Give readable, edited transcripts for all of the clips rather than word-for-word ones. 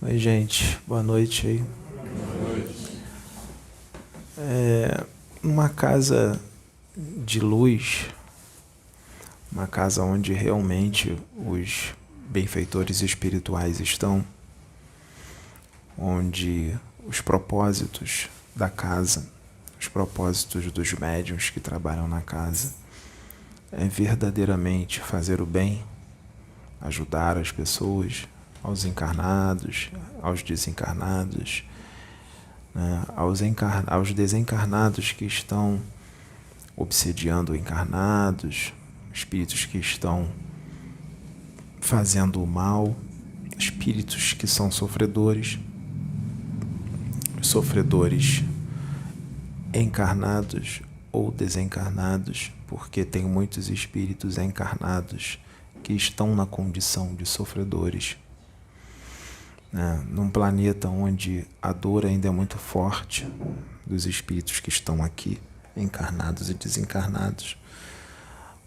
Oi, gente. Boa noite aí. Uma casa de luz, uma casa onde realmente os benfeitores espirituais estão, onde os propósitos da casa, os propósitos dos médiuns que trabalham na casa, é verdadeiramente fazer o bem, ajudar as pessoas, aos encarnados, aos desencarnados, né, aos desencarnados que estão obsediando encarnados, espíritos que estão fazendo o mal, espíritos que são sofredores encarnados ou desencarnados, porque tem muitos espíritos encarnados que estão na condição de sofredores, né? Num planeta onde a dor ainda é muito forte dos espíritos que estão aqui, encarnados e desencarnados.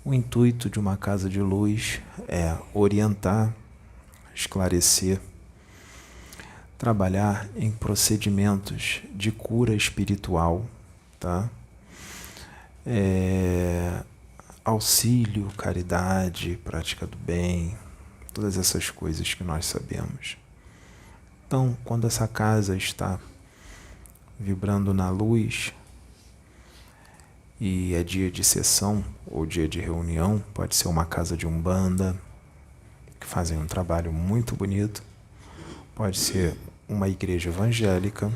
O intuito de uma casa de luz é orientar, esclarecer, trabalhar em procedimentos de cura espiritual, tá? Auxílio, caridade, prática do bem, todas essas coisas que nós sabemos. Então, quando essa casa está vibrando na luz e é dia de sessão ou dia de reunião, pode ser uma casa de umbanda, que fazem um trabalho muito bonito, pode ser uma igreja evangélica,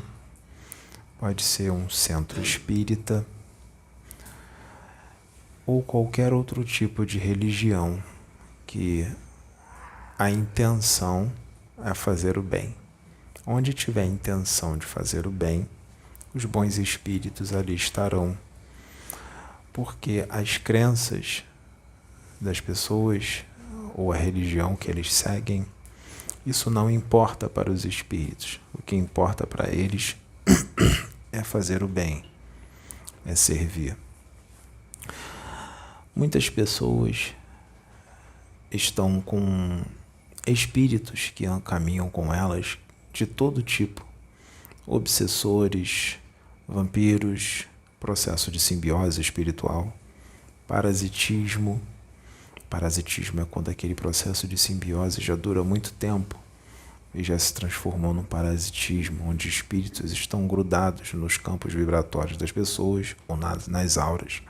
pode ser um centro espírita ou qualquer outro tipo de religião que a intenção é fazer o bem. Onde tiver a intenção de fazer o bem, os bons espíritos ali estarão, porque as crenças das pessoas ou a religião que eles seguem, isso não importa para os espíritos. O que importa para eles é fazer o bem, é servir. Muitas pessoas estão com espíritos que caminham com elas de todo tipo, obsessores, vampiros, processo de simbiose espiritual, parasitismo. Parasitismo é quando aquele processo de simbiose já dura muito tempo e já se transformou num parasitismo, onde espíritos estão grudados nos campos vibratórios das pessoas ou nas auras,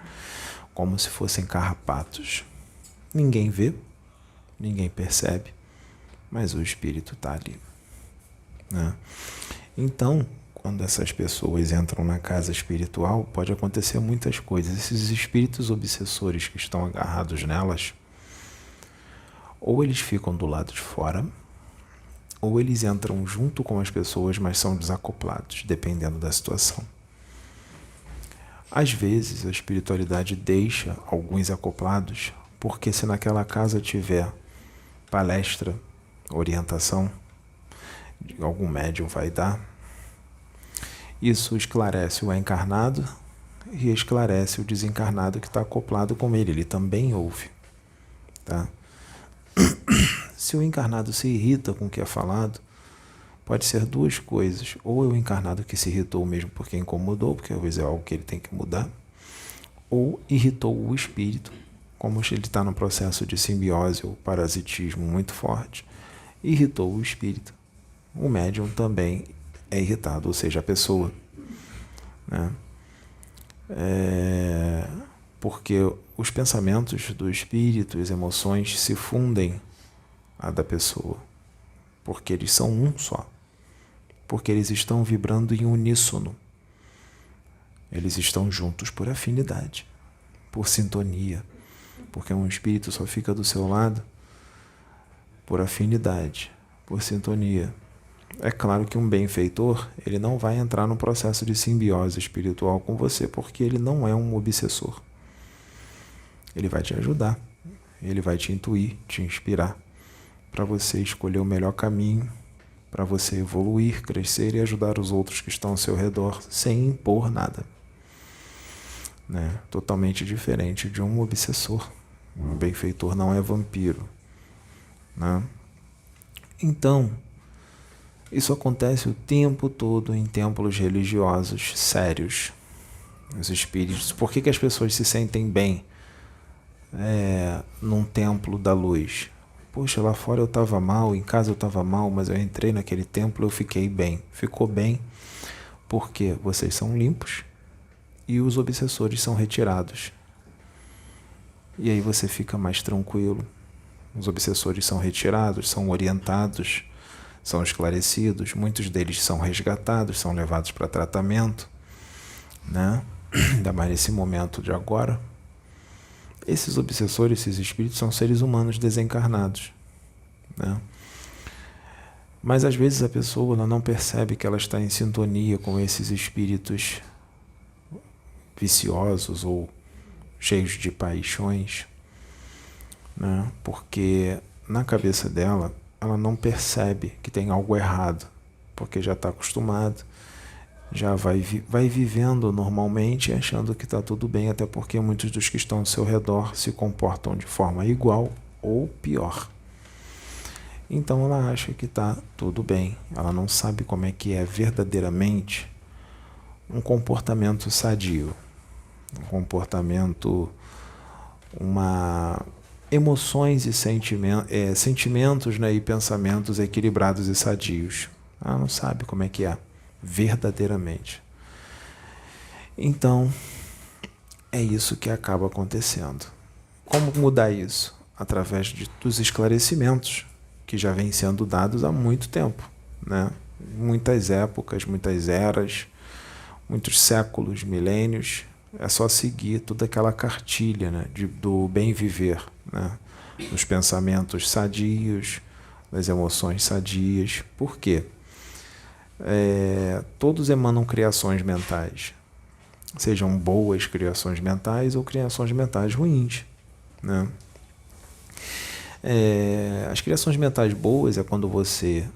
como se fossem carrapatos. Ninguém vê, ninguém percebe, mas o espírito está ali, né? Então, quando essas pessoas entram na casa espiritual, pode acontecer muitas coisas. Esses espíritos obsessores que estão agarrados nelas, ou eles ficam do lado de fora, ou eles entram junto com as pessoas, mas são desacoplados, dependendo da situação. Às vezes, a espiritualidade deixa alguns acoplados, porque se naquela casa tiver palestra, orientação, algum médium vai dar, isso esclarece o encarnado e esclarece o desencarnado que está acoplado com ele. Ele também ouve, tá? Se o encarnado se irrita com o que é falado, pode ser duas coisas. Ou é o encarnado que se irritou mesmo porque incomodou, porque às vezes é algo que ele tem que mudar, ou irritou o espírito, como ele está num processo de simbiose ou parasitismo muito forte, irritou o espírito. O médium também é irritado, ou seja, a pessoa, né? Porque os pensamentos do espírito, as emoções se fundem à da pessoa, porque eles são um só, porque eles estão vibrando em uníssono, eles estão juntos por afinidade, por sintonia, porque um espírito só fica do seu lado por afinidade, por sintonia. É claro que um benfeitor, ele não vai entrar no processo de simbiose espiritual com você, porque ele não é um obsessor. Ele vai te ajudar, ele vai te intuir, te inspirar, para você escolher o melhor caminho, para você evoluir, crescer e ajudar os outros que estão ao seu redor, sem impor nada, né? Totalmente diferente de um obsessor. Um benfeitor não é vampiro, né? Então, Isso acontece o tempo todo em templos religiosos sérios. Os espíritos. Por que as pessoas se sentem bem num templo da luz? Poxa, lá fora eu estava mal, em casa eu estava mal, mas eu entrei naquele templo e eu fiquei bem. Ficou bem porque vocês são limpos e os obsessores são retirados. E aí você fica mais tranquilo. Os obsessores são retirados, são orientados, são esclarecidos, muitos deles são resgatados, são levados para tratamento, né? Ainda mais nesse momento de agora. Esses obsessores, esses espíritos, são seres humanos desencarnados, né? Mas às vezes a pessoa ela não percebe que ela está em sintonia com esses espíritos viciosos ou cheios de paixões, né? Porque na cabeça dela, ela não percebe que tem algo errado, porque já está acostumado, já vai vivendo normalmente achando que está tudo bem, até porque muitos dos que estão ao seu redor se comportam de forma igual ou pior. Então ela acha que está tudo bem, ela não sabe como é que é verdadeiramente um comportamento sadio, um comportamento, emoções e sentimentos, né, e pensamentos equilibrados e sadios. Ela não sabe como é que é verdadeiramente. Então, é isso que acaba acontecendo. Como mudar isso? Através dos esclarecimentos que já vêm sendo dados há muito tempo, né? Muitas épocas, muitas eras, muitos séculos, milênios. É só seguir toda aquela cartilha, né, do bem viver, né? Dos pensamentos sadios, das emoções sadias. Por quê? Todos emanam criações mentais, sejam boas criações mentais ou criações mentais ruins, né? As criações mentais boas é quando você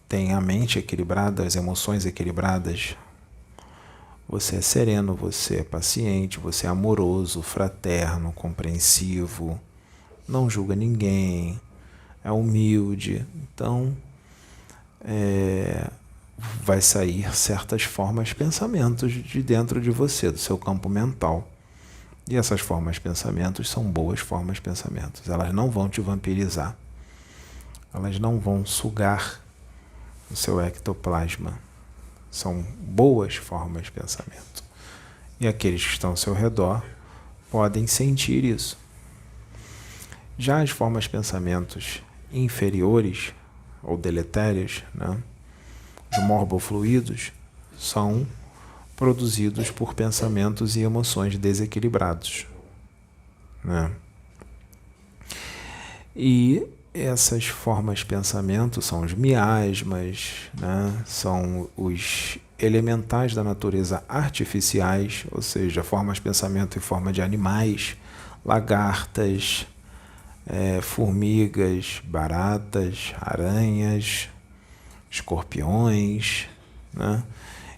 tem a mente equilibrada, as emoções equilibradas, você é sereno, você é paciente, você é amoroso, fraterno, compreensivo, não julga ninguém, é humilde. Então, vai sair certas formas, pensamentos de dentro de você, do seu campo mental. E essas formas, pensamentos, são boas formas, pensamentos. Elas não vão te vampirizar. Elas não vão sugar o seu ectoplasma. São boas formas, pensamento. E aqueles que estão ao seu redor podem sentir isso. Já as formas, pensamentos inferiores ou deletérias, né, os morbofluídos, são produzidos por pensamentos e emoções desequilibrados, né? E essas formas pensamento são os miasmas, né? São os elementais da natureza artificiais, ou seja, formas pensamento em forma de animais, lagartas, formigas, baratas, aranhas, escorpiões, né?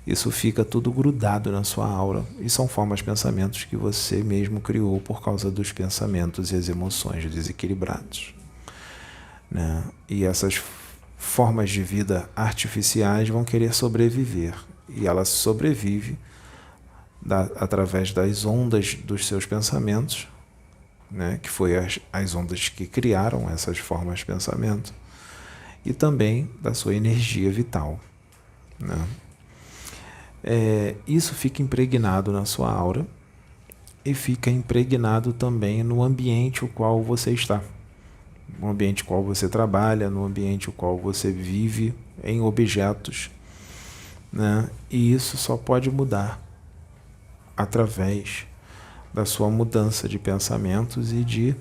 Isso fica tudo grudado na sua aura. E são formas pensamentos que você mesmo criou por causa dos pensamentos e as emoções desequilibrados, né? E essas formas de vida artificiais vão querer sobreviver. E ela sobrevive através das ondas dos seus pensamentos, né? Que foi as ondas que criaram essas formas de pensamento. E também da sua energia vital, né? Isso fica impregnado na sua aura e fica impregnado também no ambiente o qual você está, no ambiente o qual você trabalha, no ambiente o qual você vive, em objetos, né? E isso só pode mudar através da sua mudança de pensamentos e de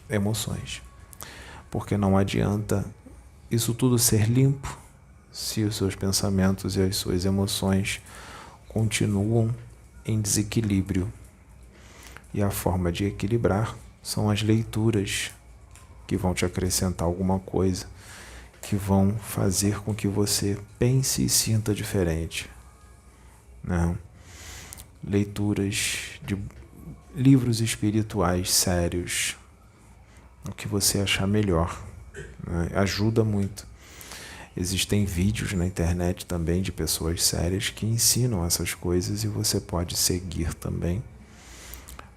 emoções, porque não adianta isso tudo ser limpo se os seus pensamentos e as suas emoções continuam em desequilíbrio. E a forma de equilibrar são as leituras que vão te acrescentar alguma coisa, que vão fazer com que você pense e sinta diferente, né? Leituras de livros espirituais sérios, o que você achar melhor, né? Ajuda muito. Existem vídeos na internet também de pessoas sérias que ensinam essas coisas e você pode seguir também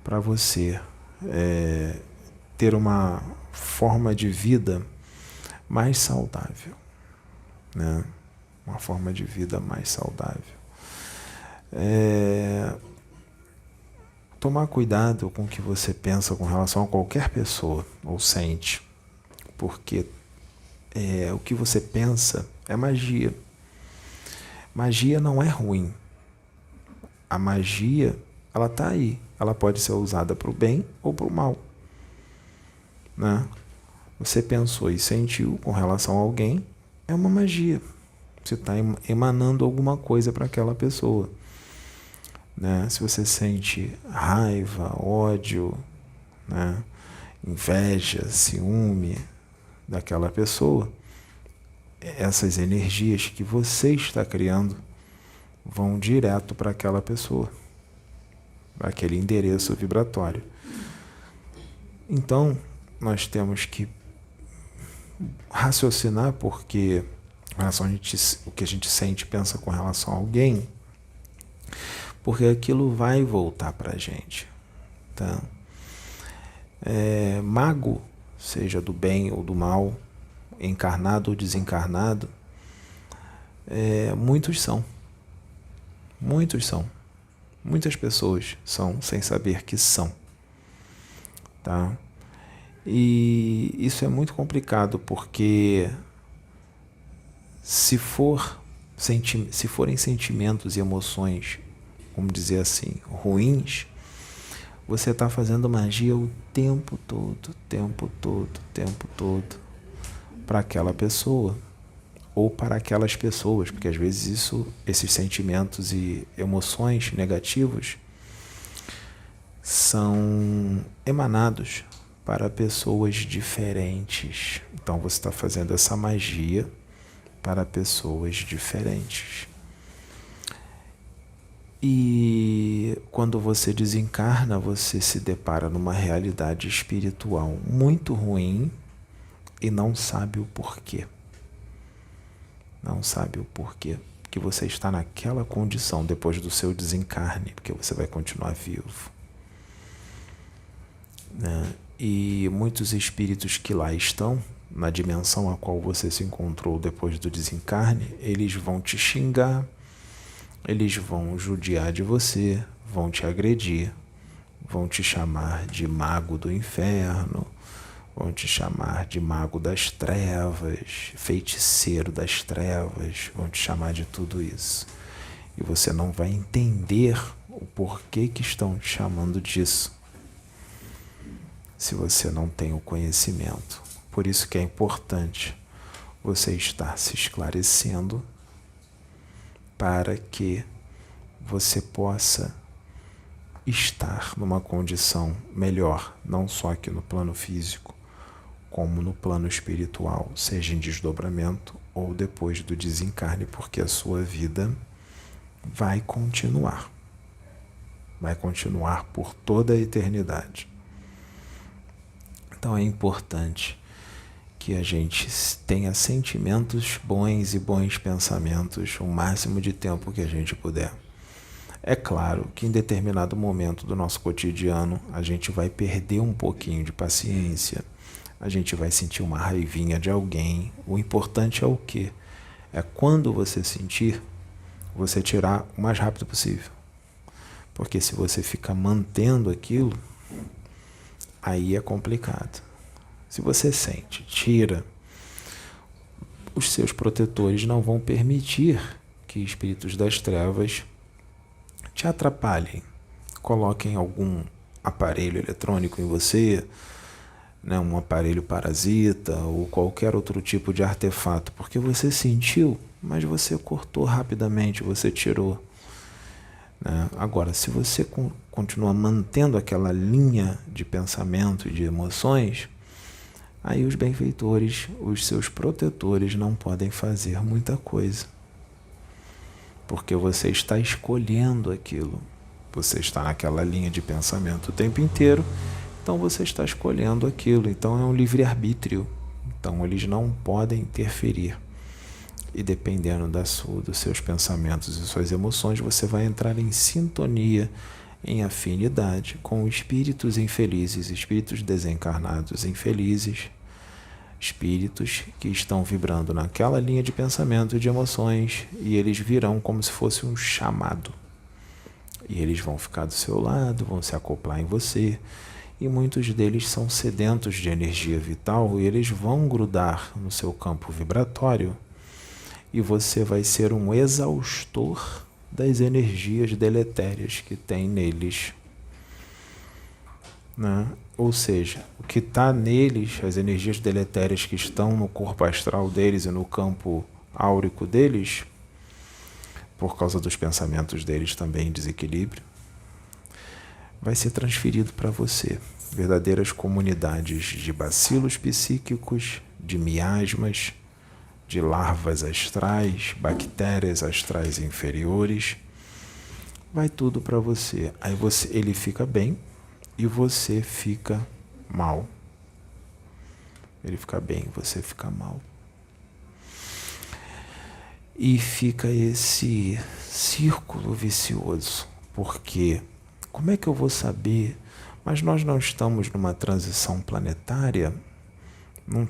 para você ter uma forma de vida mais saudável, né? Uma forma de vida mais saudável. Tomar cuidado com o que você pensa com relação a qualquer pessoa ou sente, porque o que você pensa é magia. Magia não é ruim. A magia, ela está aí. Ela pode ser usada para o bem ou para o mal, né? Você pensou e sentiu com relação a alguém, é uma magia. Você está emanando alguma coisa para aquela pessoa, né? Se você sente raiva, ódio, né? Inveja, ciúme daquela pessoa, essas energias que você está criando vão direto para aquela pessoa, para aquele endereço vibratório. Então, nós temos que raciocinar, porque o que a gente sente e pensa com relação a alguém, porque aquilo vai voltar para a gente, tá? Mago, seja do bem ou do mal, encarnado ou desencarnado, muitas muitas pessoas são sem saber que são, tá? E isso é muito complicado, porque se forem sentimentos e emoções, vamos dizer assim, ruins, você está fazendo magia o tempo todo para aquela pessoa ou para aquelas pessoas, porque às vezes esses sentimentos e emoções negativos são emanados para pessoas diferentes. Então você está fazendo essa magia para pessoas diferentes. E quando você desencarna, você se depara numa realidade espiritual muito ruim e não sabe o porquê. Não sabe o porquê que você está naquela condição depois do seu desencarne, porque você vai continuar vivo, né? E muitos espíritos que lá estão, na dimensão a qual você se encontrou depois do desencarne, eles vão te xingar, eles vão judiar de você, vão te agredir, vão te chamar de mago do inferno, vão te chamar de mago das trevas, feiticeiro das trevas, vão te chamar de tudo isso. E você não vai entender o porquê que estão te chamando disso, se você não tem o conhecimento. Por isso que é importante você estar se esclarecendo para que você possa estar numa condição melhor, não só aqui no plano físico, como no plano espiritual, seja em desdobramento ou depois do desencarne, porque a sua vida vai continuar por toda a eternidade. Então é importante que a gente tenha sentimentos bons e bons pensamentos o máximo de tempo que a gente puder. É claro que em determinado momento do nosso cotidiano a gente vai perder um pouquinho de paciência, a gente vai sentir uma raivinha de alguém. O importante é o quê? É quando você sentir, você tirar o mais rápido possível. Porque se você ficar mantendo aquilo, aí é complicado. Se você sente, tira, os seus protetores não vão permitir que espíritos das trevas te atrapalhem. Coloquem algum aparelho eletrônico em você, né, um aparelho parasita ou qualquer outro tipo de artefato, porque você sentiu, mas você cortou rapidamente, você tirou, né? Agora, se você continua mantendo aquela linha de pensamento e de emoções, aí os benfeitores, os seus protetores, não podem fazer muita coisa, porque você está escolhendo aquilo. Você está naquela linha de pensamento o tempo inteiro, então você está escolhendo aquilo. Então é um livre-arbítrio. Então eles não podem interferir. E dependendo dos seus pensamentos e suas emoções, você vai entrar em sintonia, em afinidade com espíritos infelizes, espíritos desencarnados infelizes, espíritos que estão vibrando naquela linha de pensamento e de emoções, e eles virão como se fosse um chamado. E eles vão ficar do seu lado, vão se acoplar em você, e muitos deles são sedentos de energia vital, e eles vão grudar no seu campo vibratório, e você vai ser um exaustor das energias deletérias que tem neles, né? Ou seja, o que está neles, as energias deletérias que estão no corpo astral deles e no campo áurico deles, por causa dos pensamentos deles também em desequilíbrio, vai ser transferido para você. Verdadeiras comunidades de bacilos psíquicos, de miasmas, de larvas astrais, bactérias astrais inferiores, vai tudo para você. Aí ele fica bem e você fica mal. Ele fica bem, você fica mal. E fica esse círculo vicioso, porque como é que eu vou saber? Mas nós não estamos numa transição planetária, não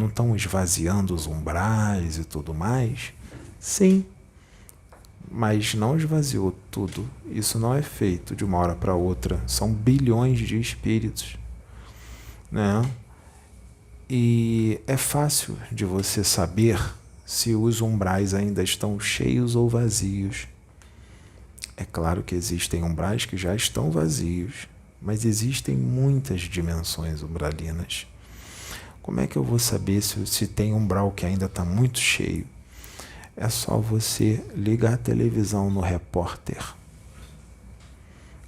estão esvaziando os umbrais e tudo mais? Sim, mas não esvaziou tudo. Isso não é feito de uma hora para outra. São bilhões de espíritos, né? E é fácil de você saber se os umbrais ainda estão cheios ou vazios. É claro que existem umbrais que já estão vazios, mas existem muitas dimensões umbralinas. Como é que eu vou saber se tem umbral que ainda está muito cheio? É só você ligar a televisão no repórter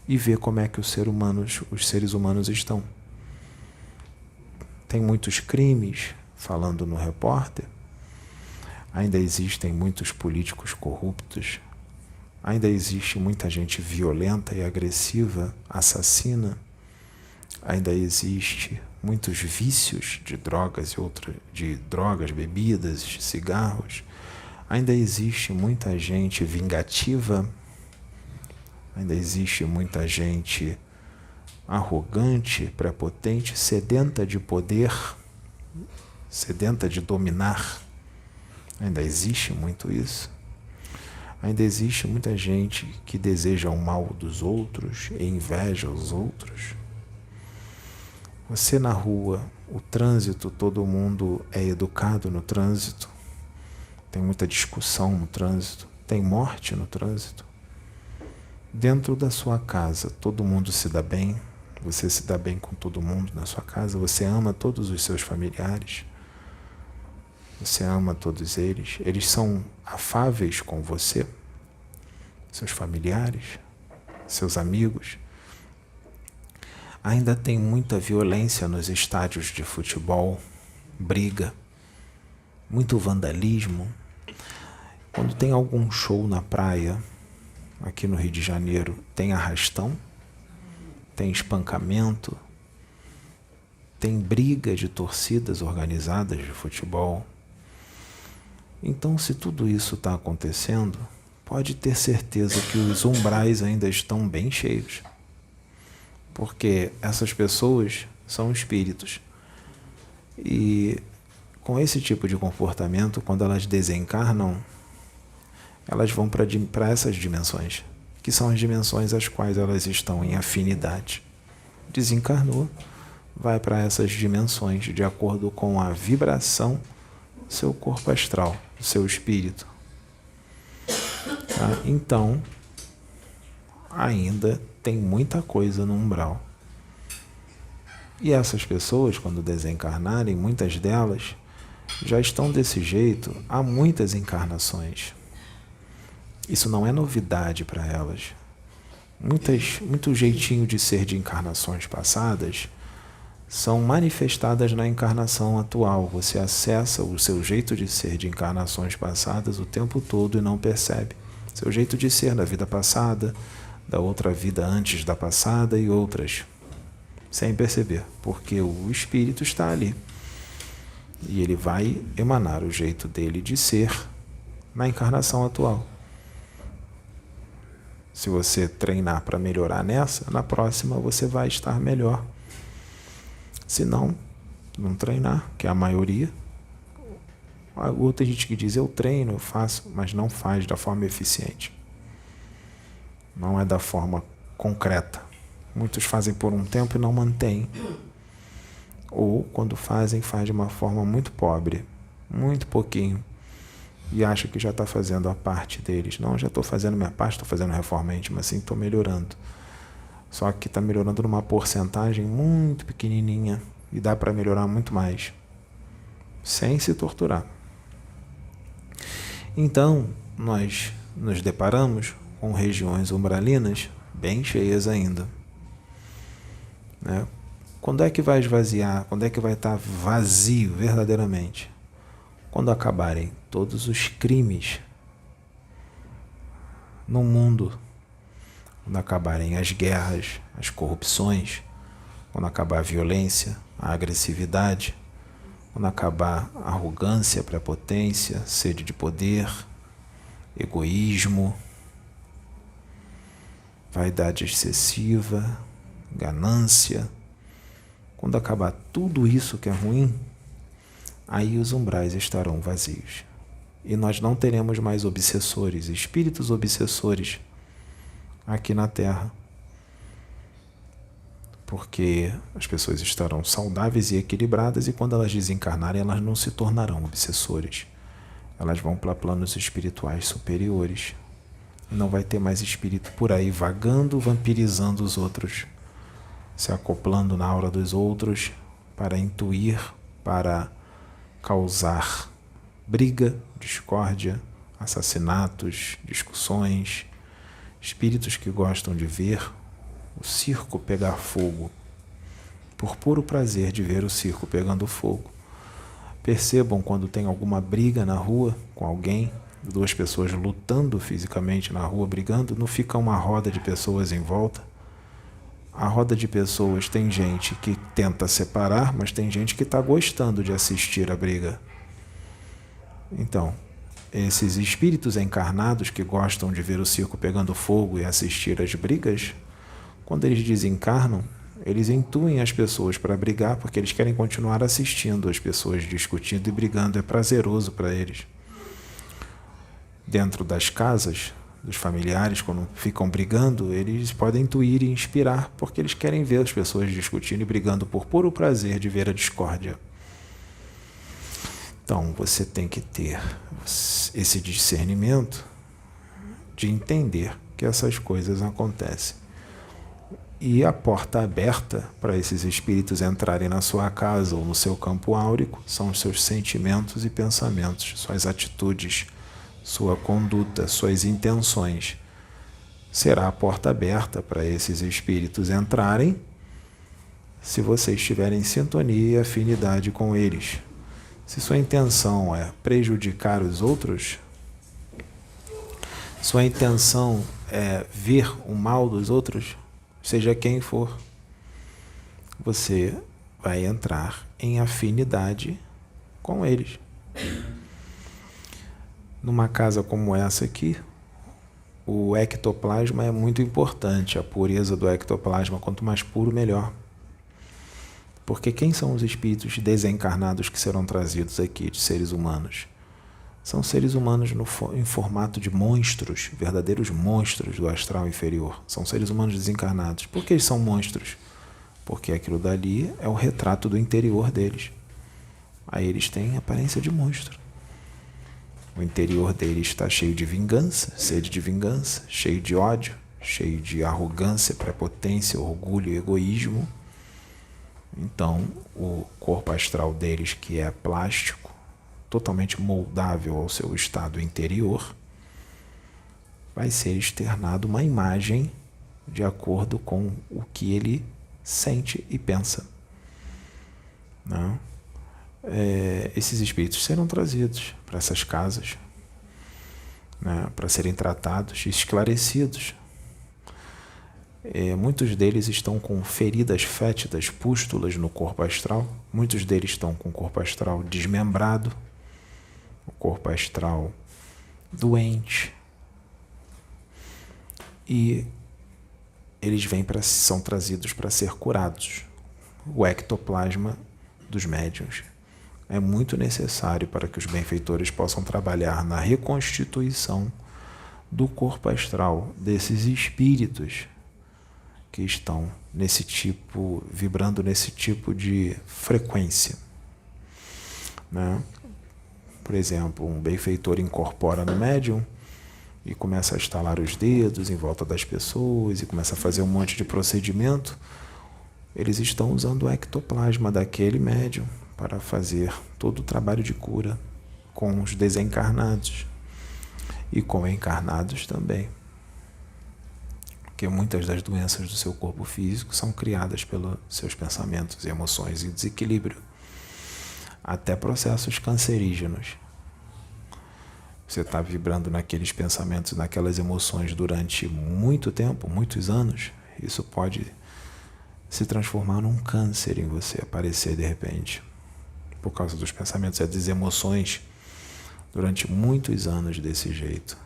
e ver como é que os seres humanos estão. Tem muitos crimes falando no repórter. Ainda existem muitos políticos corruptos. Ainda existe muita gente violenta e agressiva, assassina. Ainda existe muitos vícios de drogas bebidas, cigarros. Ainda existe muita gente vingativa. Ainda existe muita gente arrogante, prepotente, sedenta de poder, sedenta de dominar. Ainda existe muito isso. Ainda existe muita gente que deseja o mal dos outros e inveja os outros. Você na rua, o trânsito, todo mundo é educado no trânsito. Tem muita discussão no trânsito. Tem morte no trânsito. Dentro da sua casa, todo mundo se dá bem. Você se dá bem com todo mundo na sua casa. Você ama todos os seus familiares. Você ama todos eles. Eles são afáveis com você. Seus familiares, seus amigos. Ainda tem muita violência nos estádios de futebol, briga, muito vandalismo. Quando tem algum show na praia, aqui no Rio de Janeiro, tem arrastão, tem espancamento, tem briga de torcidas organizadas de futebol. Então, se tudo isso está acontecendo, pode ter certeza que os umbrais ainda estão bem cheios. Porque essas pessoas são espíritos. E com esse tipo de comportamento, quando elas desencarnam, elas vão para essas dimensões, que são as dimensões às quais elas estão em afinidade. Desencarnou, vai para essas dimensões de acordo com a vibração do seu corpo astral, do seu espírito. Tá? Então, ainda tem muita coisa no umbral. E essas pessoas, quando desencarnarem, muitas delas já estão desse jeito há muitas encarnações. Isso não é novidade para elas. Muito jeitinho de ser de encarnações passadas são manifestadas na encarnação atual. Você acessa o seu jeito de ser de encarnações passadas o tempo todo e não percebe. Seu jeito de ser da vida passada, da outra vida antes da passada e outras, sem perceber, porque o espírito está ali. E ele vai emanar o jeito dele de ser na encarnação atual. Se você treinar para melhorar nessa, na próxima você vai estar melhor. Se não treinar, que é a maioria. Outra gente que diz, eu treino, eu faço, mas não faz da forma eficiente. Não é da forma concreta. Muitos fazem por um tempo e não mantêm. Ou, quando fazem, faz de uma forma muito pobre, muito pouquinho, e acha que já está fazendo a parte deles. Não, já estou fazendo minha parte, estou fazendo reforma íntima, assim, estou melhorando. Só que está melhorando numa porcentagem muito pequenininha e dá para melhorar muito mais, sem se torturar. Então, nós nos deparamos com regiões umbralinas bem cheias ainda. Né? Quando é que vai esvaziar? Quando é que vai estar vazio verdadeiramente? Quando acabarem todos os crimes no mundo, quando acabarem as guerras, as corrupções, quando acabar a violência, a agressividade, quando acabar a arrogância, a prepotência, sede de poder, egoísmo, vaidade excessiva, ganância. Quando acabar tudo isso que é ruim, aí os umbrais estarão vazios. E nós não teremos mais obsessores, espíritos obsessores aqui na Terra. Porque as pessoas estarão saudáveis e equilibradas e quando elas desencarnarem, elas não se tornarão obsessores. Elas vão para planos espirituais superiores. E não vai ter mais espírito por aí vagando, vampirizando os outros, se acoplando na aura dos outros para intuir, para causar briga, discórdia, assassinatos, discussões, espíritos que gostam de ver o circo pegar fogo, por puro prazer de ver o circo pegando fogo. Percebam quando tem alguma briga na rua com alguém, duas pessoas lutando fisicamente na rua, brigando, não fica uma roda de pessoas em volta. A roda de pessoas tem gente que tenta separar, mas tem gente que está gostando de assistir a briga. Então, esses espíritos encarnados que gostam de ver o circo pegando fogo e assistir às brigas, quando eles desencarnam, eles intuem as pessoas para brigar porque eles querem continuar assistindo as pessoas discutindo e brigando. É prazeroso para eles. Dentro das casas dos familiares, quando ficam brigando, eles podem intuir e inspirar porque eles querem ver as pessoas discutindo e brigando por puro prazer de ver a discórdia. Então, você tem que ter esse discernimento de entender que essas coisas acontecem. E a porta aberta para esses espíritos entrarem na sua casa ou no seu campo áurico são os seus sentimentos e pensamentos, suas atitudes, sua conduta, suas intenções. Será a porta aberta para esses espíritos entrarem se você estiver em sintonia e afinidade com eles. Se sua intenção é prejudicar os outros, sua intenção é ver o mal dos outros, seja quem for, você vai entrar em afinidade com eles. Numa casa como essa aqui, o ectoplasma é muito importante, a pureza do ectoplasma, quanto mais puro, melhor. Porque quem são os espíritos desencarnados que serão trazidos aqui de seres humanos? São seres humanos em formato de monstros, verdadeiros monstros do astral inferior. São seres humanos desencarnados. Por que eles são monstros? Porque aquilo dali é o retrato do interior deles. Aí eles têm aparência de monstro. O interior deles está cheio de vingança, sede de vingança, cheio de ódio, cheio de arrogância, prepotência, orgulho e egoísmo. Então, o corpo astral deles, que é plástico, totalmente moldável ao seu estado interior, vai ser externado uma imagem de acordo com o que ele sente e pensa. Não? Esses espíritos serão trazidos para essas casas, né, para serem tratados e esclarecidos. Muitos deles estão com feridas fétidas, pústulas no corpo astral. Muitos deles estão com o corpo astral desmembrado, o corpo astral doente. E eles são trazidos para ser curados. O ectoplasma dos médiuns é muito necessário para que os benfeitores possam trabalhar na reconstituição do corpo astral desses espíritos que estão vibrando nesse tipo de frequência, né? Por exemplo, um benfeitor incorpora no médium e começa a estalar os dedos em volta das pessoas e começa a fazer um monte de procedimento. Eles estão usando o ectoplasma daquele médium para fazer todo o trabalho de cura com os desencarnados e com encarnados também. Porque muitas das doenças do seu corpo físico são criadas pelos seus pensamentos, emoções e desequilíbrio. Até processos cancerígenos. Você está vibrando naqueles pensamentos, naquelas emoções durante muito tempo, muitos anos, isso pode se transformar num câncer em você, aparecer de repente, por causa dos pensamentos e das emoções durante muitos anos desse jeito,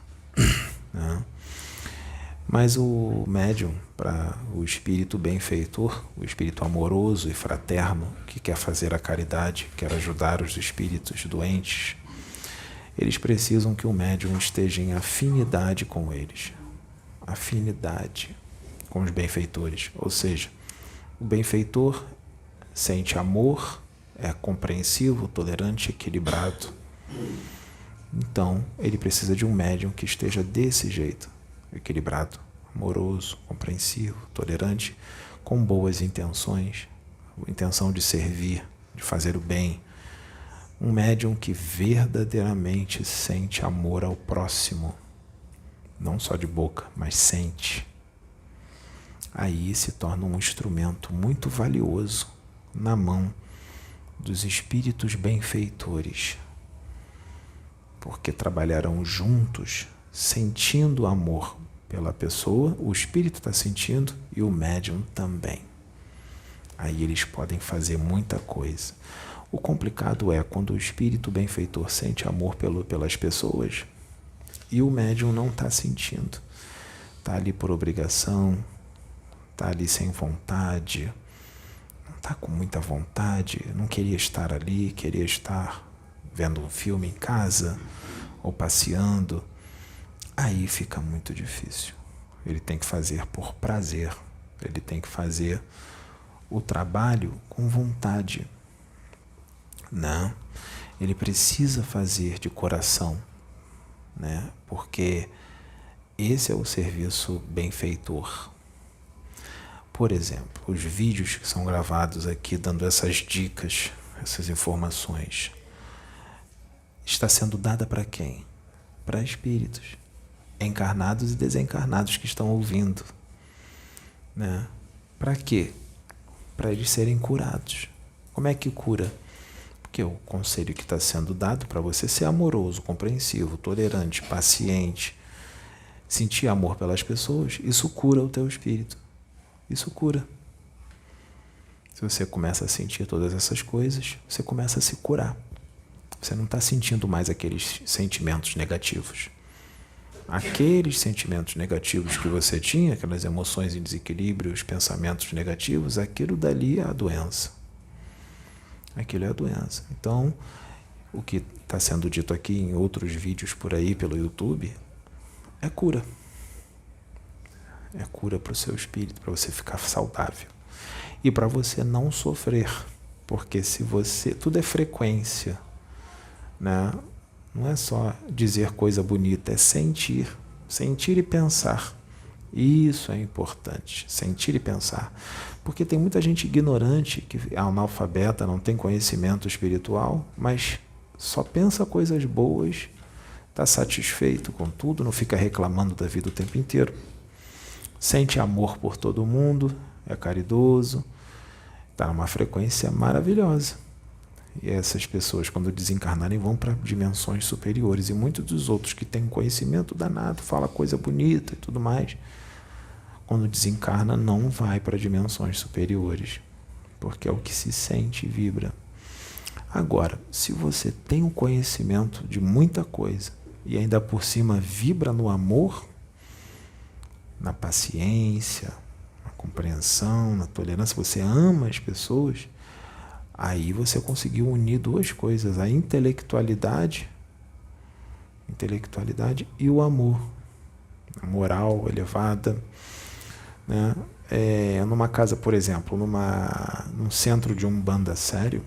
né? Mas o médium, para o espírito benfeitor, o espírito amoroso e fraterno, que quer fazer a caridade, quer ajudar os espíritos doentes, eles precisam que o médium esteja em afinidade com eles. Afinidade com os benfeitores. Ou seja, o benfeitor sente amor, é compreensivo, tolerante, equilibrado. Então, ele precisa de um médium que esteja desse jeito. Equilibrado, amoroso, compreensivo, tolerante, com boas intenções, intenção de servir, de fazer o bem. Um médium que verdadeiramente sente amor ao próximo, não só de boca, mas sente. Aí se torna um instrumento muito valioso na mão dos espíritos benfeitores, porque trabalharão juntos, sentindo amor pela pessoa, o espírito está sentindo e o médium também. Aí eles podem fazer muita coisa. O complicado é quando o espírito benfeitor sente amor pelas pessoas e o médium não está sentindo. Está ali por obrigação, está ali sem vontade, não está com muita vontade, não queria estar ali, queria estar vendo um filme em casa ou passeando. Aí fica muito difícil. Ele tem que fazer por prazer, ele tem que fazer o trabalho com vontade. Não, ele precisa fazer de coração, né? Porque esse é o serviço benfeitor. Por exemplo, os vídeos que são gravados aqui dando essas dicas, essas informações, está sendo dada para quem? Para espíritos, encarnados e desencarnados que estão ouvindo, né? Para quê? Para eles serem curados. Como é que cura? Porque o conselho que está sendo dado para você ser amoroso, compreensivo, tolerante, paciente, sentir amor pelas pessoas, isso cura o teu espírito. Isso cura. Se você começa a sentir todas essas coisas, você começa a se curar. Você não está sentindo mais aqueles sentimentos negativos. Aqueles sentimentos negativos que você tinha, aquelas emoções em desequilíbrio, os pensamentos negativos, aquilo dali é a doença. Aquilo é a doença. Então, o que está sendo dito aqui em outros vídeos por aí, pelo YouTube, é cura. É cura para o seu espírito, para você ficar saudável. E para você não sofrer. Porque se você... Tudo é frequência, né? Não é só dizer coisa bonita, é sentir. Sentir e pensar. Isso é importante, sentir e pensar. Porque tem muita gente ignorante, que é analfabeta, não tem conhecimento espiritual, mas só pensa coisas boas, está satisfeito com tudo, não fica reclamando da vida o tempo inteiro. Sente amor por todo mundo, é caridoso, está numa frequência maravilhosa. E essas pessoas, quando desencarnarem, vão para dimensões superiores. E muitos dos outros que têm conhecimento danado, fala coisa bonita e tudo mais, quando desencarna, não vai para dimensões superiores, porque é o que se sente e vibra. Agora, se você tem o conhecimento de muita coisa, e ainda por cima vibra no amor, na paciência, na compreensão, na tolerância, você ama as pessoas, aí você conseguiu unir duas coisas, a intelectualidade e o amor, a moral elevada, né? Numa casa, por exemplo, num centro de umbanda sério,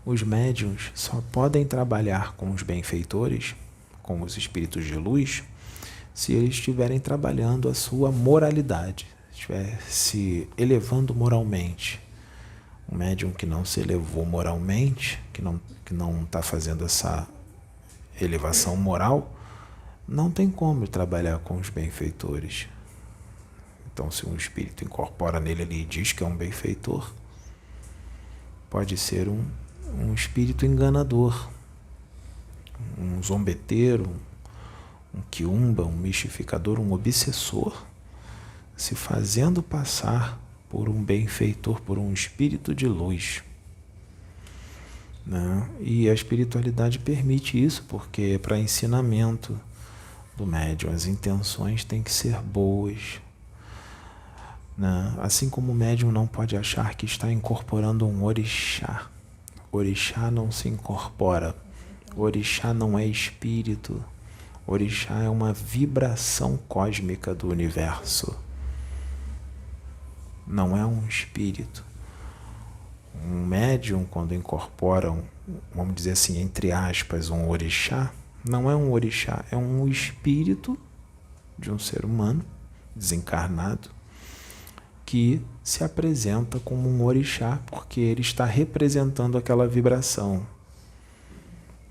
os médiuns só podem trabalhar com os benfeitores, com os espíritos de luz, se eles estiverem trabalhando a sua moralidade, estiver se elevando moralmente. Um médium que não se elevou moralmente, que não está fazendo essa elevação moral, não tem como trabalhar com os benfeitores. Então, se um espírito incorpora nele ali e diz que é um benfeitor, pode ser um espírito enganador, um zombeteiro, um quiumba, um mistificador, um obsessor, se fazendo passar por um benfeitor, por um espírito de luz, né? E a espiritualidade permite isso, porque para ensinamento do médium as intenções têm que ser boas, né? Assim como o médium não pode achar que está incorporando um orixá. Orixá não se incorpora. Orixá não é espírito. Orixá é uma vibração cósmica do universo. Não é um espírito. Um médium, quando incorpora, vamos dizer assim, entre aspas, um orixá, não é um orixá, é um espírito de um ser humano desencarnado que se apresenta como um orixá porque ele está representando aquela vibração,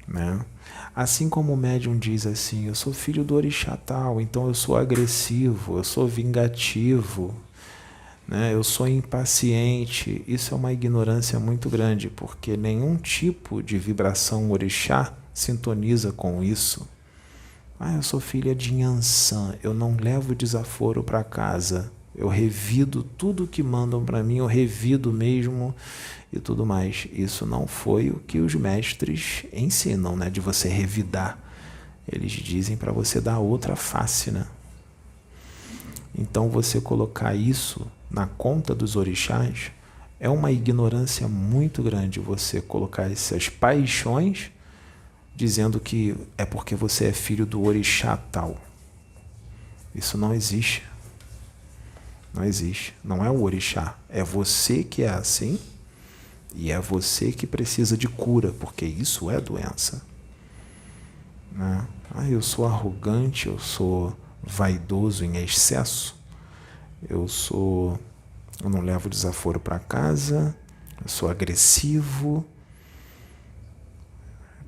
né? Assim como o médium diz assim, eu sou filho do orixá tal, então eu sou agressivo, eu sou vingativo, né? Eu sou impaciente. Isso é uma ignorância muito grande, porque nenhum tipo de vibração orixá sintoniza com isso. Eu sou filha de Nhançã, eu não levo desaforo para casa, eu revido tudo que mandam para mim, eu revido mesmo e tudo mais. Isso não foi o que os mestres ensinam, né? De você revidar. Eles dizem para você dar outra face, né? Então você colocar isso na conta dos orixás é uma ignorância muito grande, você colocar essas paixões dizendo que é porque você é filho do orixá tal. Isso não existe. Não existe. Não é o orixá. É você que é assim e é você que precisa de cura, porque isso é doença, né? Eu sou arrogante, eu sou vaidoso em excesso, eu não levo desaforo para casa, eu sou agressivo,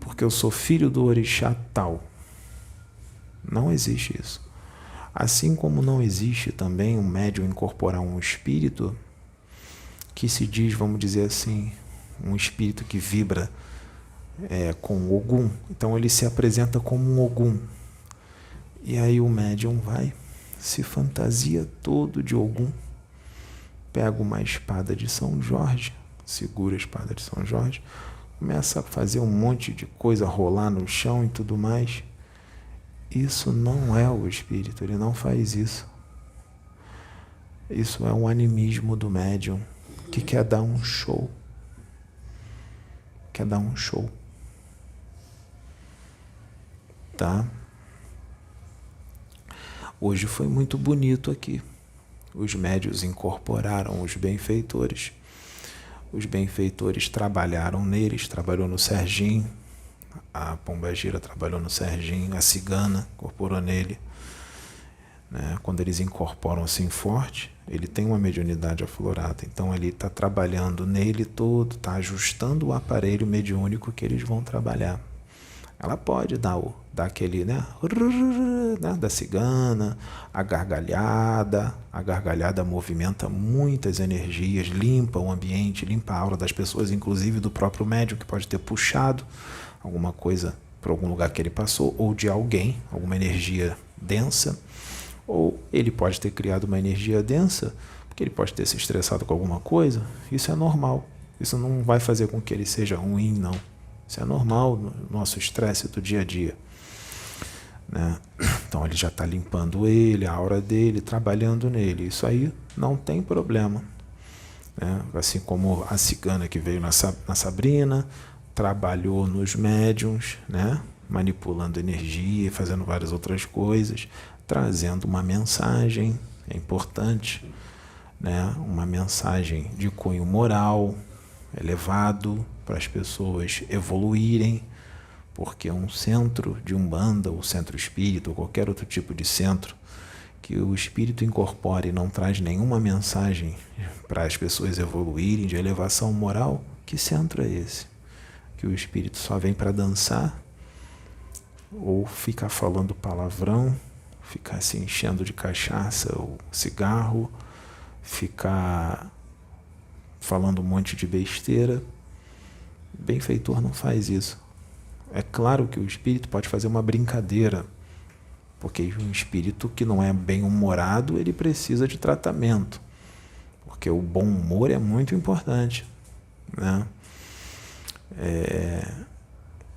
porque eu sou filho do orixá tal. Não existe isso. Assim como não existe também um médium incorporar um espírito que se diz, vamos dizer assim, um espírito que vibra com Ogum. Então ele se apresenta como um Ogum. E aí o médium vai, se fantasia todo de Ogum, pega uma espada de São Jorge, segura a espada de São Jorge, começa a fazer um monte de coisa, rolar no chão e tudo mais. Isso não é o espírito, ele não faz isso. Isso é um animismo do médium que quer dar um show. Quer dar um show. Tá? Hoje foi muito bonito aqui. Os médiuns incorporaram os benfeitores. Os benfeitores trabalharam neles, trabalhou no Serginho. A Pombagira trabalhou no Serginho, a Cigana incorporou nele, né? Quando eles incorporam assim forte, ele tem uma mediunidade aflorada, então ele está trabalhando nele todo, está ajustando o aparelho mediúnico que eles vão trabalhar. Ela pode dar aquele, né, da cigana, a gargalhada movimenta muitas energias, limpa o ambiente, limpa a aura das pessoas, inclusive do próprio médium que pode ter puxado alguma coisa para algum lugar que ele passou, ou de alguém, alguma energia densa, ou ele pode ter criado uma energia densa, porque ele pode ter se estressado com alguma coisa. Isso é normal, isso não vai fazer com que ele seja ruim, não. Isso é normal no nosso estresse do dia a dia, né? Então ele já está limpando ele, a aura dele, trabalhando nele. Isso aí não tem problema, né? Assim como a cigana que veio na Sabrina, trabalhou nos médiums, né? Manipulando energia, fazendo várias outras coisas, trazendo uma mensagem, é importante, né? Uma mensagem de cunho moral elevado para as pessoas evoluírem, porque um centro de Umbanda, ou centro espírita, ou qualquer outro tipo de centro que o espírito incorpora e não traz nenhuma mensagem para as pessoas evoluírem de elevação moral, que centro é esse? Que o espírito só vem para dançar, ou ficar falando palavrão, ficar se enchendo de cachaça ou cigarro, ficar falando um monte de besteira. Benfeitor não faz isso. É claro que o espírito pode fazer uma brincadeira, porque um espírito que não é bem-humorado, ele precisa de tratamento, porque o bom humor é muito importante, né?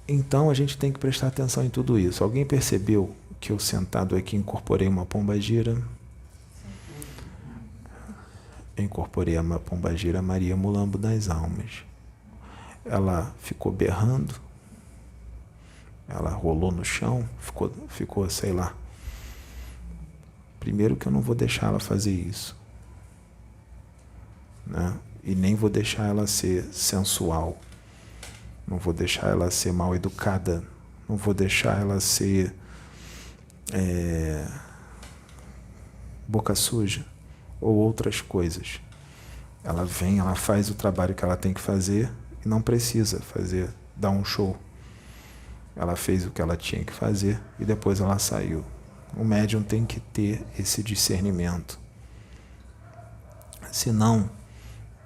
Então a gente tem que prestar atenção em tudo isso. Alguém percebeu que eu sentado aqui incorporei uma pombagira? Eu incorporei a pombagira Maria Mulambo das Almas. Ela ficou berrando, ela rolou no chão, ficou, sei lá. Primeiro que eu não vou deixar ela fazer isso, né? E nem vou deixar ela ser sensual. Não vou deixar ela ser mal educada. Não vou deixar ela ser boca suja ou outras coisas. Ela vem, ela faz o trabalho que ela tem que fazer e não precisa dar um show. Ela fez o que ela tinha que fazer e depois ela saiu. O médium tem que ter esse discernimento. Senão,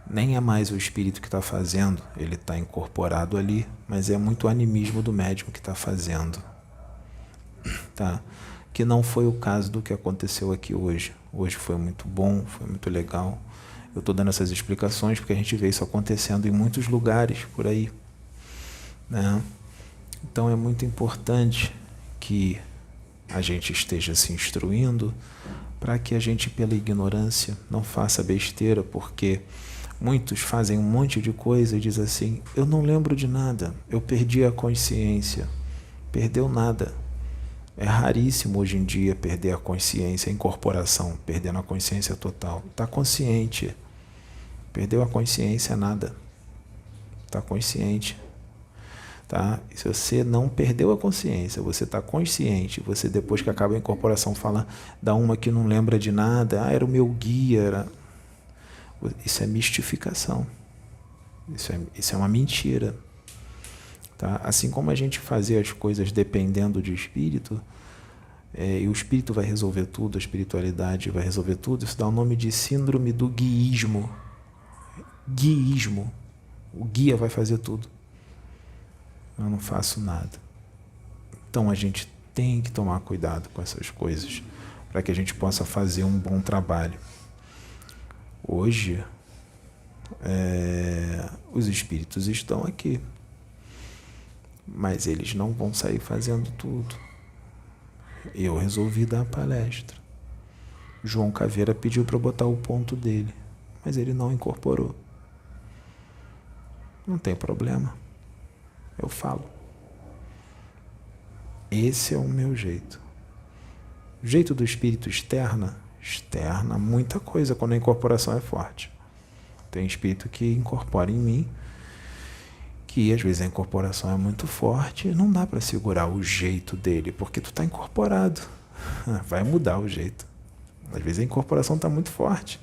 nem é mais o espírito que está fazendo, ele está incorporado ali, mas é muito o animismo do médium que está fazendo. Tá? Que não foi o caso do que aconteceu aqui hoje. Hoje foi muito bom, foi muito legal. Eu estou dando essas explicações porque a gente vê isso acontecendo em muitos lugares por aí, né? Então é muito importante que a gente esteja se instruindo para que a gente, pela ignorância, não faça besteira, porque muitos fazem um monte de coisa e dizem assim: eu não lembro de nada, eu perdi a consciência. Perdeu nada. É raríssimo hoje em dia perder a consciência, a incorporação, perdendo a consciência total. Está consciente. Perdeu a consciência, nada. Está consciente. Tá? Se você não perdeu a consciência, você está consciente, você depois que acaba a incorporação fala, dá uma que não lembra de nada, era o meu guia, isso é mistificação, isso é uma mentira, tá? Assim como a gente fazer as coisas dependendo de espírito, e o espírito vai resolver tudo, a espiritualidade vai resolver tudo, isso dá o nome de síndrome do guiísmo. Guiísmo, o guia vai fazer tudo. Eu não faço nada. Então a gente tem que tomar cuidado com essas coisas para que a gente possa fazer um bom trabalho. Hoje, os espíritos estão aqui, mas eles não vão sair fazendo tudo. Eu resolvi dar a palestra. João Caveira pediu para eu botar o ponto dele, mas ele não incorporou. Não tem problema. Eu falo. Esse é o meu jeito. O jeito do espírito externa muita coisa quando a incorporação é forte. Tem espírito que incorpora em mim, que às vezes a incorporação é muito forte e não dá para segurar o jeito dele, porque tu está incorporado. Vai mudar o jeito. Às vezes a incorporação está muito forte.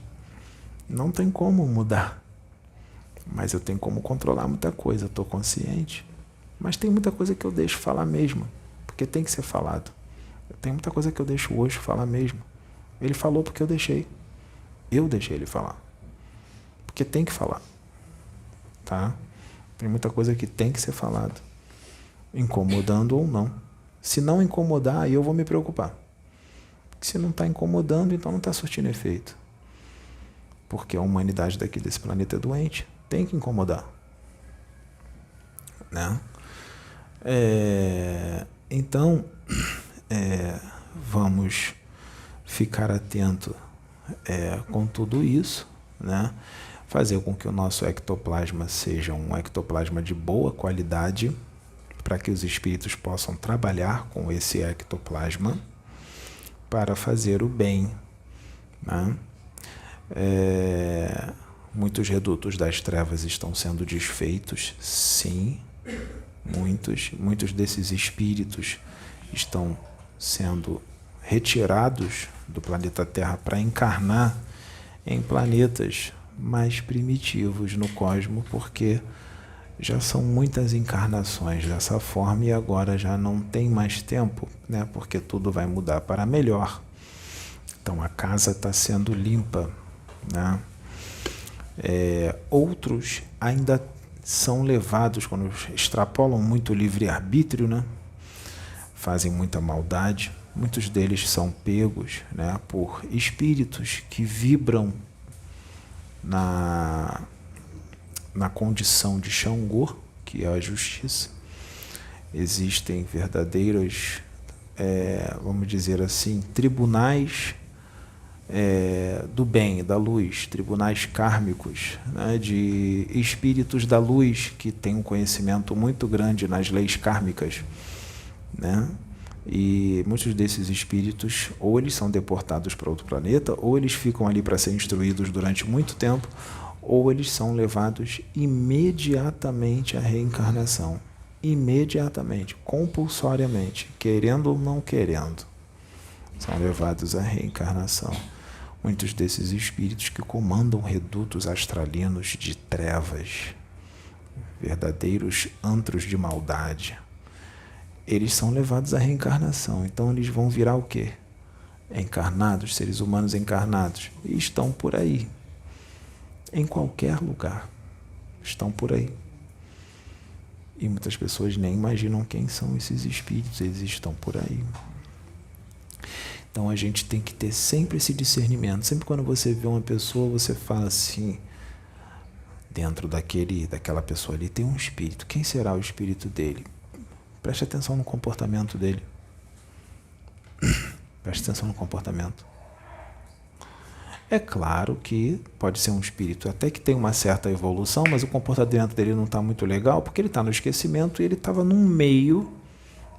Não tem como mudar. Mas eu tenho como controlar muita coisa, eu estou consciente. Mas tem muita coisa que eu deixo falar mesmo, porque tem que ser falado. Tem muita coisa que eu deixo hoje falar mesmo. Ele falou porque eu deixei. Eu deixei ele falar. Porque tem que falar. Tá? Tem muita coisa que tem que ser falado. Incomodando ou não. Se não incomodar, aí eu vou me preocupar. Porque se não está incomodando, então não está surtindo efeito. Porque a humanidade daqui desse planeta é doente. Tem que incomodar. Né? Então, vamos ficar atento com tudo isso, né? Fazer com que o nosso ectoplasma seja um ectoplasma de boa qualidade, para que os espíritos possam trabalhar com esse ectoplasma para fazer o bem, né? Muitos redutos das trevas estão sendo desfeitos, sim, muitos desses espíritos estão sendo retirados do planeta Terra para encarnar em planetas mais primitivos no cosmos, porque já são muitas encarnações dessa forma e agora já não tem mais tempo, né? Porque tudo vai mudar para melhor. Então a casa está sendo limpa, né? Outros ainda são levados, quando extrapolam muito o livre-arbítrio, né? Fazem muita maldade. Muitos deles são pegos, né, por espíritos que vibram na condição de Xangô, que é a justiça. Existem verdadeiros, vamos dizer assim, tribunais do bem, da luz, tribunais kármicos, né, de espíritos da luz que têm um conhecimento muito grande nas leis kármicas, né? E muitos desses espíritos, ou eles são deportados para outro planeta, ou eles ficam ali para ser instruídos durante muito tempo, ou eles são levados imediatamente à reencarnação. Imediatamente, compulsoriamente, querendo ou não querendo, são levados à reencarnação. Muitos desses espíritos que comandam redutos astralinos de trevas, verdadeiros antros de maldade, eles são levados à reencarnação. Então eles vão virar o quê? Encarnados, seres humanos encarnados. E estão por aí. Em qualquer lugar. Estão por aí. E muitas pessoas nem imaginam quem são esses espíritos. Eles estão por aí. Então a gente tem que ter sempre esse discernimento. Sempre quando você vê uma pessoa, você fala assim, dentro daquela pessoa ali tem um espírito. Quem será o espírito dele? Preste atenção no comportamento dele. Preste atenção no comportamento. É claro que pode ser um espírito até que tem uma certa evolução, mas o comportamento dele não está muito legal, porque ele está no esquecimento e ele estava num meio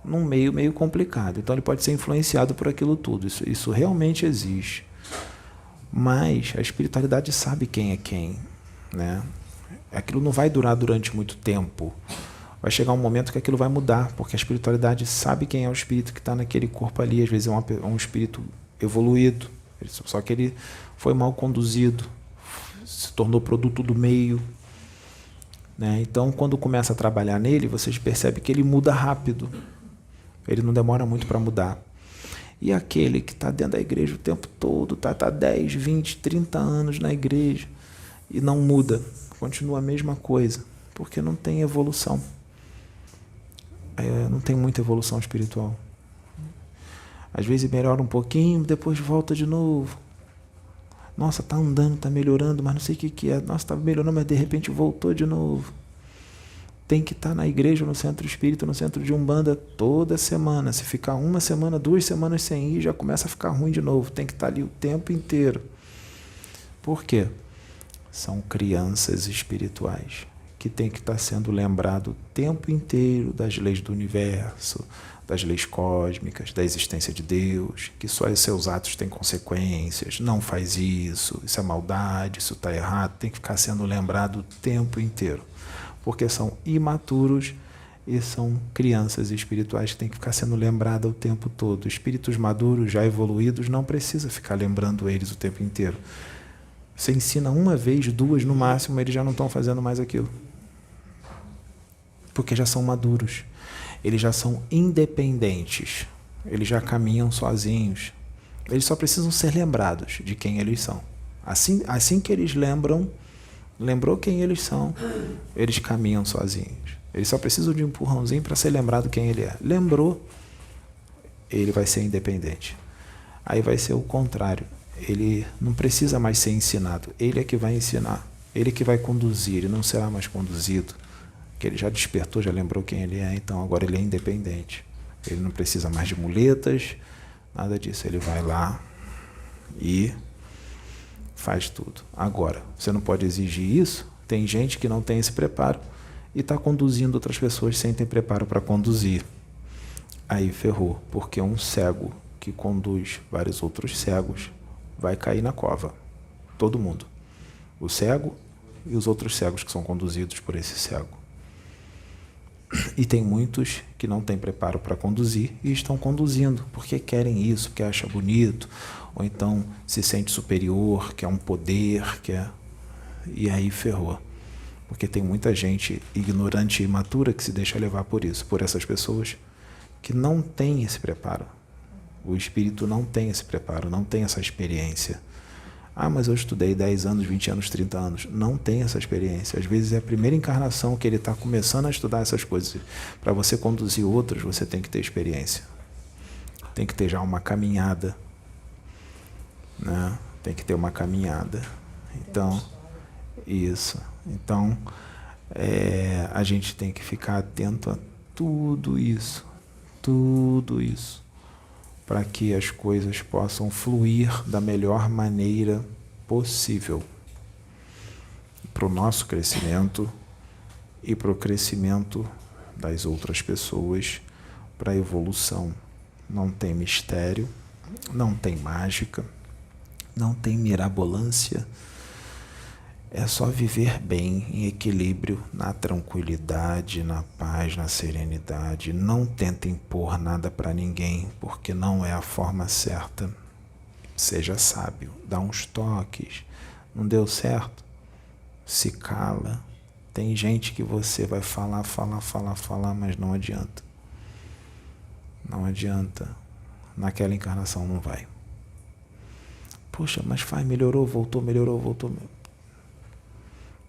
meio complicado. Então ele pode ser influenciado por aquilo tudo. Isso realmente existe. Mas a espiritualidade sabe quem é quem, né? Aquilo não vai durar durante muito tempo. Vai chegar um momento que aquilo vai mudar, porque a espiritualidade sabe quem é o espírito que está naquele corpo ali. Às vezes é um espírito evoluído, só que ele foi mal conduzido, se tornou produto do meio, né? Então, quando começa a trabalhar nele, vocês percebem que ele muda rápido. Ele não demora muito para mudar. E aquele que está dentro da igreja o tempo todo, está 10, 20, 30 anos na igreja e não muda, continua a mesma coisa, porque não tem evolução. Não tem muita evolução espiritual. Às vezes melhora um pouquinho, depois volta de novo. Nossa, está andando, está melhorando, mas não sei o que é. Nossa, estava melhorando, mas de repente voltou de novo. Tem que estar na igreja, no centro espírita, no centro de Umbanda, toda semana. Se ficar uma semana, 2 semanas sem ir, já começa a ficar ruim de novo. Tem que estar ali o tempo inteiro. Por quê? São crianças espirituais que tem que estar sendo lembrado o tempo inteiro das leis do universo, das leis cósmicas, da existência de Deus, que só os seus atos têm consequências, não faz isso é maldade, isso está errado, tem que ficar sendo lembrado o tempo inteiro, porque são imaturos e são crianças espirituais que têm que ficar sendo lembradas o tempo todo. Espíritos maduros, já evoluídos, não precisa ficar lembrando eles o tempo inteiro. Você ensina uma vez, 2 no máximo, eles já não estão fazendo mais aquilo. Porque já são maduros. Eles já são independentes. Eles já caminham sozinhos. Eles só precisam ser lembrados de quem eles são. Assim que eles lembrou quem eles são, eles caminham sozinhos. Eles só precisam de um empurrãozinho para ser lembrado quem ele é. Lembrou, ele vai ser independente. Aí vai ser o contrário. Ele não precisa mais ser ensinado. Ele é que vai ensinar. Ele é que vai conduzir. Ele não será mais conduzido. que ele já despertou, já lembrou quem ele é, então agora ele é independente. Ele não precisa mais de muletas, nada disso. Ele vai lá e faz tudo. Agora, você não pode exigir isso. Tem gente que não tem esse preparo e está conduzindo outras pessoas sem ter preparo para conduzir. Aí ferrou, porque um cego que conduz vários outros cegos vai cair na cova. Todo mundo. O cego e os outros cegos que são conduzidos por esse cego. E tem muitos que não têm preparo para conduzir e estão conduzindo porque querem isso, porque acham bonito, ou então se sente superior, quer um poder, quer... E aí ferrou. Porque tem muita gente ignorante e imatura que se deixa levar por isso, por essas pessoas que não têm esse preparo. O espírito não tem esse preparo, não tem essa experiência. Ah, mas eu estudei 10 anos, 20 anos, 30 anos. Não tem essa experiência. Às vezes é a primeira encarnação que ele está começando a estudar essas coisas. Para você conduzir outros, você tem que ter experiência. Tem que ter já uma caminhada. Né? Tem que ter uma caminhada. Então, isso. Então, a gente tem que ficar atento a tudo isso. Tudo isso. Para que as coisas possam fluir da melhor maneira possível para o nosso crescimento e para o crescimento das outras pessoas, para a evolução. Não tem mistério, não tem mágica, não tem mirabolância. É só viver bem, em equilíbrio, na tranquilidade, na paz, na serenidade. Não tenta impor nada para ninguém, porque não é a forma certa. Seja sábio, dá uns toques. Não deu certo? Se cala. Tem gente que você vai falar, mas não adianta. Não adianta. Naquela encarnação não vai. Poxa, mas melhorou, voltou.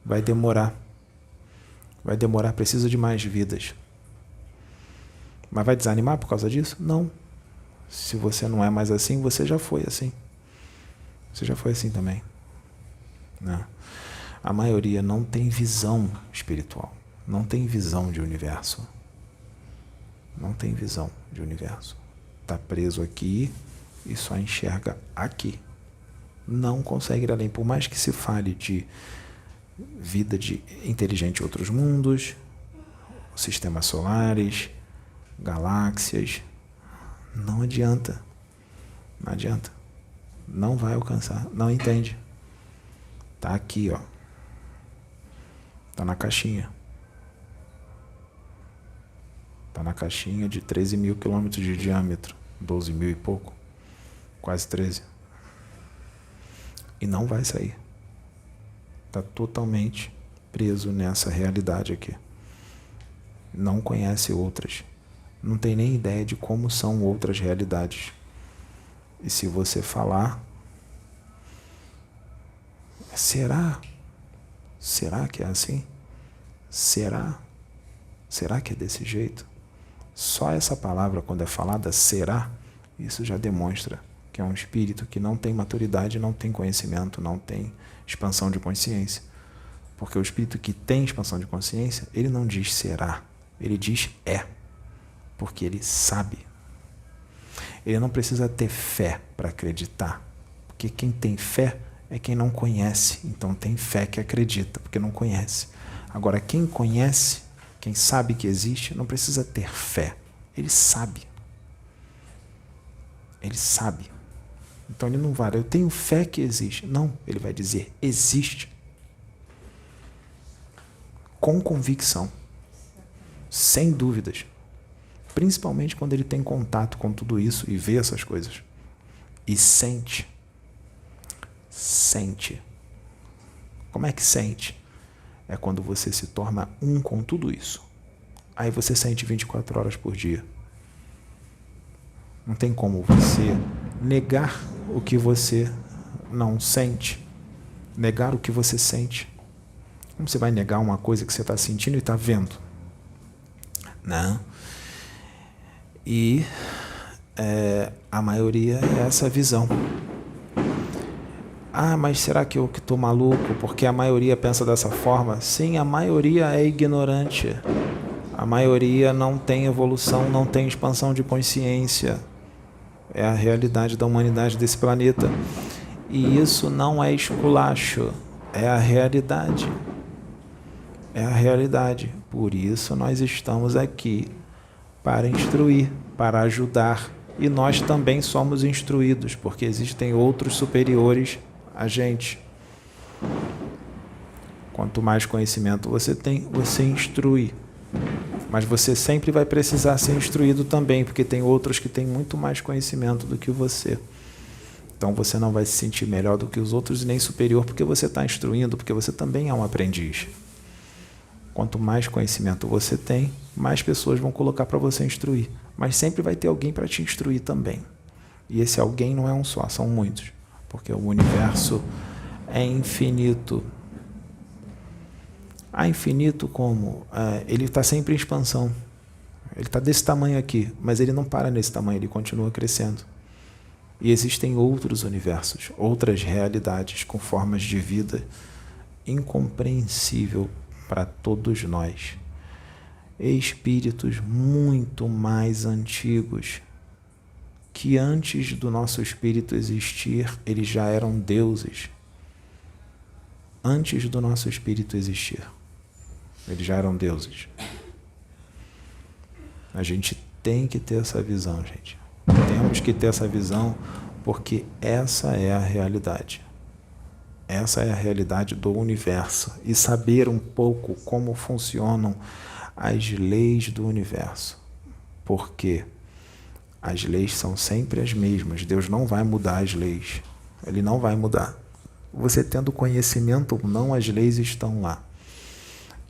Vai demorar, precisa de mais vidas. Mas vai desanimar por causa disso? Não. Se você não é mais assim, você já foi assim. Você já foi assim também. Né? A maioria não tem visão espiritual, não tem visão de universo. Não tem visão de universo. Está preso aqui e só enxerga aqui. Não consegue ir além, por mais que se fale de vida de inteligente em outros mundos, sistemas solares, galáxias. Não adianta. Não adianta. Não vai alcançar. Não entende. Tá aqui, ó. Tá na caixinha. Tá na caixinha de 13 mil quilômetros de diâmetro. 12 mil e pouco. Quase 13. E não vai sair. Está totalmente preso nessa realidade aqui. Não conhece outras. Não tem nem ideia de como são outras realidades. E se você falar, será? Será que é assim? Será? Será que é desse jeito? Só essa palavra, quando é falada, será, isso já demonstra que é um espírito que não tem maturidade, não tem conhecimento, não tem expansão de consciência. Porque o espírito que tem expansão de consciência, ele não diz será, ele diz é, porque ele sabe. Ele não precisa ter fé para acreditar, porque quem tem fé é quem não conhece, então tem fé que acredita, porque não conhece. Agora, quem conhece, quem sabe que existe, não precisa ter fé, ele sabe. Ele sabe. Então ele não vai, eu tenho fé que existe. Não, ele vai dizer, existe. Com convicção. Sem dúvidas. Principalmente quando ele tem contato com tudo isso e vê essas coisas. E sente. Sente. Como é que sente? É quando você se torna um com tudo isso. Aí você sente 24 horas por dia. Não tem como você negar o que você não sente. Negar o que você sente. Como você vai negar uma coisa que você está sentindo e está vendo? Não. E a maioria é essa visão. Ah, mas será que eu que estou maluco? Porque a maioria pensa dessa forma? Sim, a maioria é ignorante. A maioria não tem evolução, não tem expansão de consciência. É a realidade da humanidade desse planeta. E isso não é esculacho, é a realidade. É a realidade. Por isso nós estamos aqui, para instruir, para ajudar. E nós também somos instruídos, porque existem outros superiores a gente. Quanto mais conhecimento você tem, você instrui. Mas você sempre vai precisar ser instruído também, porque tem outros que têm muito mais conhecimento do que você. Então você não vai se sentir melhor do que os outros e nem superior, porque você está instruindo, porque você também é um aprendiz. Quanto mais conhecimento você tem, mais pessoas vão colocar para você instruir. Mas sempre vai ter alguém para te instruir também. E esse alguém não é um só, são muitos. Porque o universo é infinito. Infinito como? Ele está sempre em expansão. Ele está desse tamanho aqui, mas ele não para nesse tamanho, ele continua crescendo. E existem outros universos, outras realidades com formas de vida incompreensível para todos nós. Espíritos muito mais antigos, que antes do nosso espírito existir, eles já eram deuses. Antes do nosso espírito existir, eles já eram deuses. A gente tem que ter essa visão, gente. Temos que ter essa visão, porque essa é a realidade. Essa é a realidade do universo. E saber um pouco como funcionam as leis do universo. Porque as leis são sempre as mesmas. Deus não vai mudar as leis. Ele não vai mudar. Você tendo conhecimento ou não, as leis estão lá.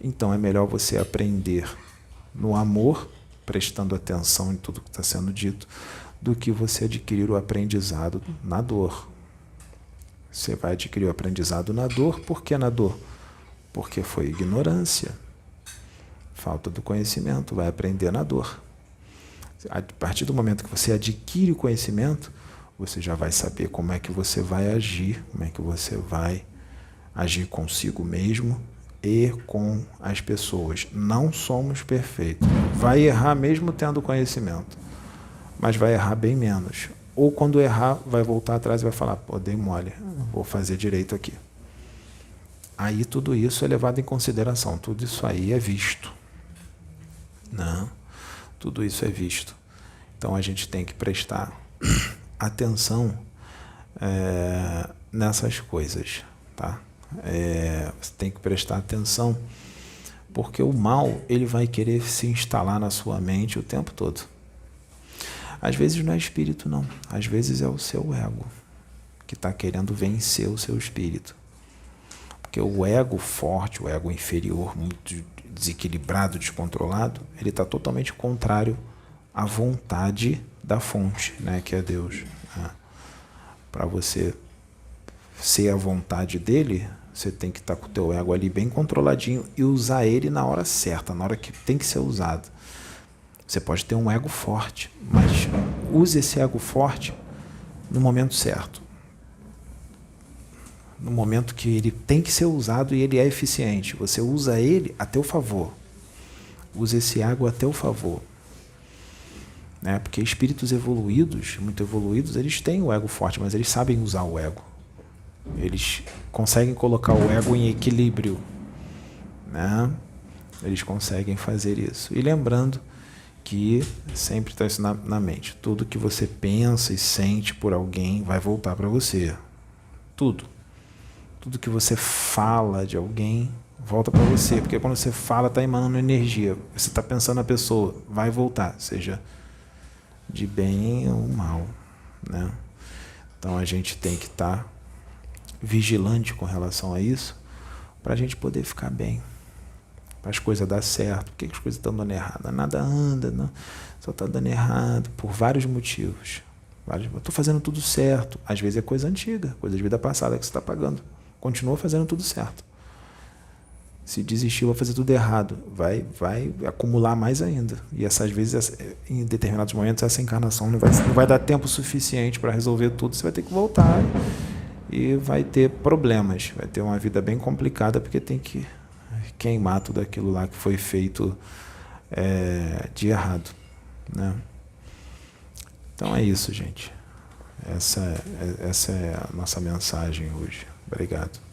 Então é melhor você aprender no amor, prestando atenção em tudo que está sendo dito, do que você adquirir o aprendizado na dor. Você vai adquirir o aprendizado na dor. Por que na dor? Porque foi ignorância, falta do conhecimento. Vai aprender na dor. A partir do momento que você adquire o conhecimento, você já vai saber como é que você vai agir, como é que você vai agir consigo mesmo e com as pessoas. Não somos perfeitos. Vai errar mesmo tendo conhecimento, mas vai errar bem menos. Ou quando errar, vai voltar atrás e vai falar, pô, dei mole, vou fazer direito aqui. Aí tudo isso é levado em consideração, tudo isso aí é visto. Não, tudo isso é visto. Então a gente tem que prestar atenção nessas coisas, tá? Você tem que prestar atenção, porque o mal, ele vai querer se instalar na sua mente o tempo todo. Às vezes não é espírito, não. Às vezes é o seu ego que está querendo vencer o seu espírito. Porque o ego forte, o ego inferior, muito desequilibrado, descontrolado, ele está totalmente contrário à vontade da fonte, né, que é Deus. Para você ser a vontade dele, você tem que estar com o teu ego ali bem controladinho e usar ele na hora certa, na hora que tem que ser usado. Você pode ter um ego forte, mas use esse ego forte no momento certo. No momento que ele tem que ser usado e ele é eficiente. Você usa ele a teu favor. Use esse ego a teu favor. Né? Porque espíritos evoluídos, muito evoluídos, eles têm o ego forte, mas eles sabem usar o ego. Eles conseguem colocar o ego em equilíbrio. Né? Eles conseguem fazer isso. E lembrando que sempre está isso na mente. Tudo que você pensa e sente por alguém vai voltar para você. Tudo. Tudo que você fala de alguém volta para você. Porque quando você fala, está emanando energia. Você está pensando na pessoa, vai voltar. Seja de bem ou mal. Né? Então a gente tem que estar vigilante com relação a isso para a gente poder ficar bem. Para as coisas dar certo. Por que as coisas estão dando errado? Nada anda, não. Só está dando errado por vários motivos. Eu estou fazendo tudo certo. Às vezes é coisa antiga, coisa de vida passada que você está pagando. Continua fazendo tudo certo. Se desistir, vai fazer tudo errado. Vai acumular mais ainda. E essas vezes, em determinados momentos, essa encarnação não vai dar tempo suficiente para resolver tudo. Você vai ter que voltar e vai ter problemas, vai ter uma vida bem complicada, porque tem que queimar tudo aquilo lá que foi feito de errado, né? Então é isso, gente. Essa é a nossa mensagem hoje. Obrigado.